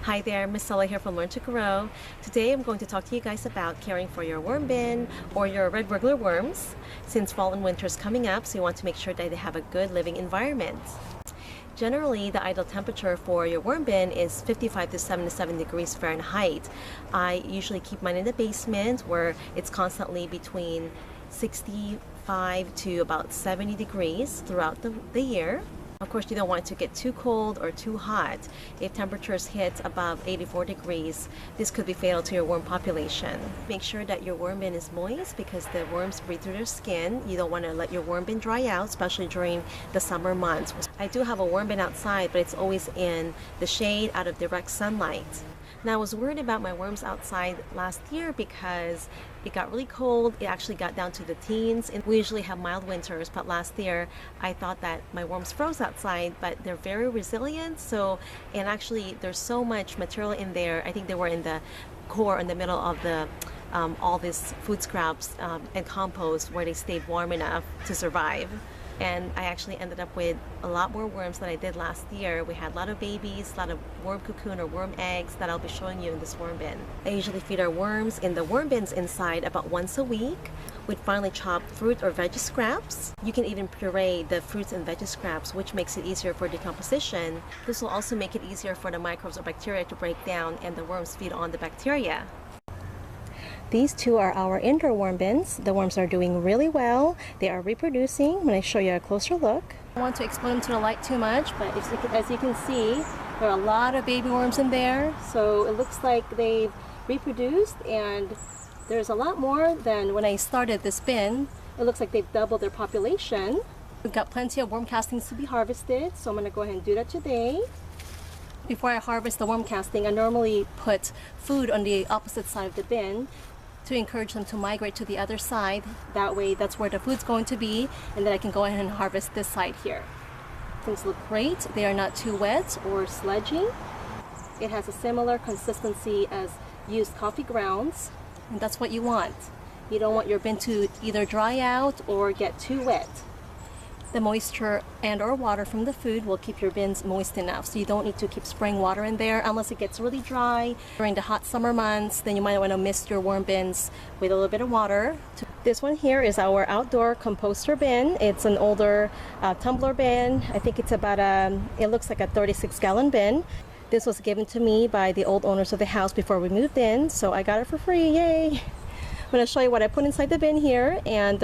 Hi there, Miss Stella here from Learn to Grow. Today I'm going to talk to you guys about caring for your worm bin or your red wriggler worms, since fall and winter is coming up, so you want to make sure that they have a good living environment. Generally, the ideal temperature for your worm bin is 55 to 77 degrees Fahrenheit. I usually keep mine in the basement where it's constantly between 65 to about 70 degrees throughout the year. Of course, you don't want it to get too cold or too hot. If temperatures hit above 84 degrees, this could be fatal to your worm population. Make sure that your worm bin is moist because the worms breathe through their skin. You don't want to let your worm bin dry out, especially during the summer months. I do have a worm bin outside, but it's always in the shade out of direct sunlight. Now, I was worried about my worms outside last year because it got really cold. It actually got down to the teens, and we usually have mild winters, but last year I thought that my worms froze outside, but they're very resilient. And actually there's so much material in there. I think they were in the core in the middle of the all these food scraps and compost where they stayed warm enough to survive. And I actually ended up with a lot more worms than I did last year. We had a lot of babies, a lot of worm cocoon or worm eggs that I'll be showing you in this worm bin. I usually feed our worms in the worm bins inside about once a week with finely chopped fruit or veggie scraps. You can even puree the fruits and veggie scraps, which makes it easier for decomposition. This will also make it easier for the microbes or bacteria to break down and the worms feed on the bacteria. These two are our indoor worm bins. The worms are doing really well. They are reproducing. I'm going to show you a closer look. I don't want to expose them to the light too much, but as you can see, there are a lot of baby worms in there. So it looks like they've reproduced, and there's a lot more than when I started this bin. It looks like they've doubled their population. We've got plenty of worm castings to be harvested, so I'm going to go ahead and do that today. Before I harvest the worm casting, I normally put food on the opposite side of the bin to encourage them to migrate to the other side. That way, that's where the food's going to be, and then I can go ahead and harvest this side here. Things look great. They are not too wet or sludgy. It has a similar consistency as used coffee grounds, and that's what you want. You don't want your bin to either dry out or get too wet. The moisture and or water from the food will keep your bins moist enough, so you don't need to keep spraying water in there unless it gets really dry. During the hot summer months, then you might want to mist your worm bins with a little bit of water. This one here is our outdoor composter bin. It's an older tumbler bin. I think it's about it looks like a 36-gallon bin. This was given to me by the old owners of the house before we moved in, so I got it for free. Yay! I'm going to show you what I put inside the bin here, and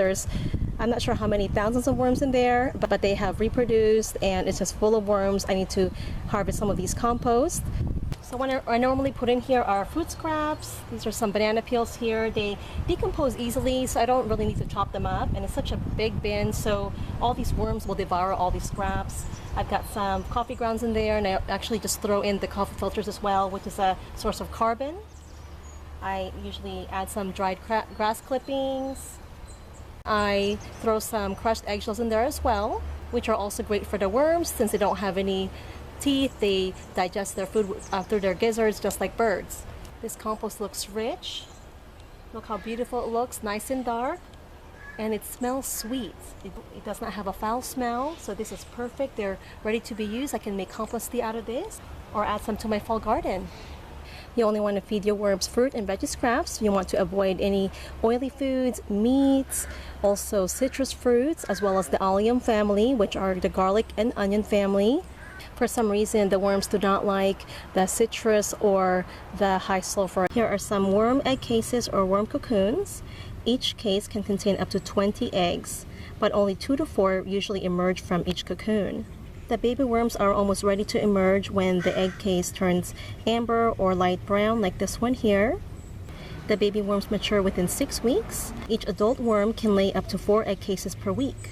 I'm not sure how many thousands of worms in there, but they have reproduced and it's just full of worms. I need to harvest some of these compost. So what I normally put in here are fruit scraps. These are some banana peels here. They decompose easily, so I don't really need to chop them up. And it's such a big bin, so all these worms will devour all these scraps. I've got some coffee grounds in there, and I actually just throw in the coffee filters as well, which is a source of carbon. I usually add some dried grass clippings. I throw some crushed eggshells in there as well, which are also great for the worms since they don't have any teeth. They digest their food through their gizzards just like birds. This compost looks rich. Look how beautiful it looks, nice and dark, and it smells sweet. It does not have a foul smell, so this is perfect. They're ready to be used. I can make compost tea out of this or add some to my fall garden. You only want to feed your worms fruit and veggie scraps. You want to avoid any oily foods, meats, also citrus fruits, as well as the allium family, which are the garlic and onion family. For some reason, the worms do not like the citrus or the high sulfur. Here are some worm egg cases or worm cocoons. Each case can contain up to 20 eggs, but only 2 to 4 usually emerge from each cocoon. The baby worms are almost ready to emerge when the egg case turns amber or light brown like this one here. The baby worms mature within 6 weeks. Each adult worm can lay up to 4 egg cases per week.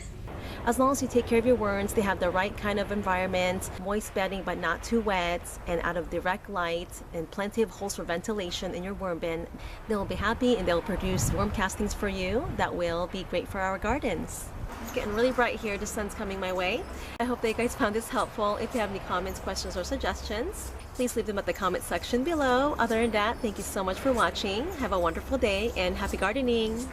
As long as you take care of your worms, they have the right kind of environment, moist bedding but not too wet, and out of direct light, and plenty of holes for ventilation in your worm bin, they'll be happy and they'll produce worm castings for you that will be great for our gardens. It's getting really bright here. The sun's coming my way. I hope that you guys found this helpful. If you have any comments, questions, or suggestions, please leave them at the comment section below. Other than that, thank you so much for watching. Have a wonderful day and happy gardening!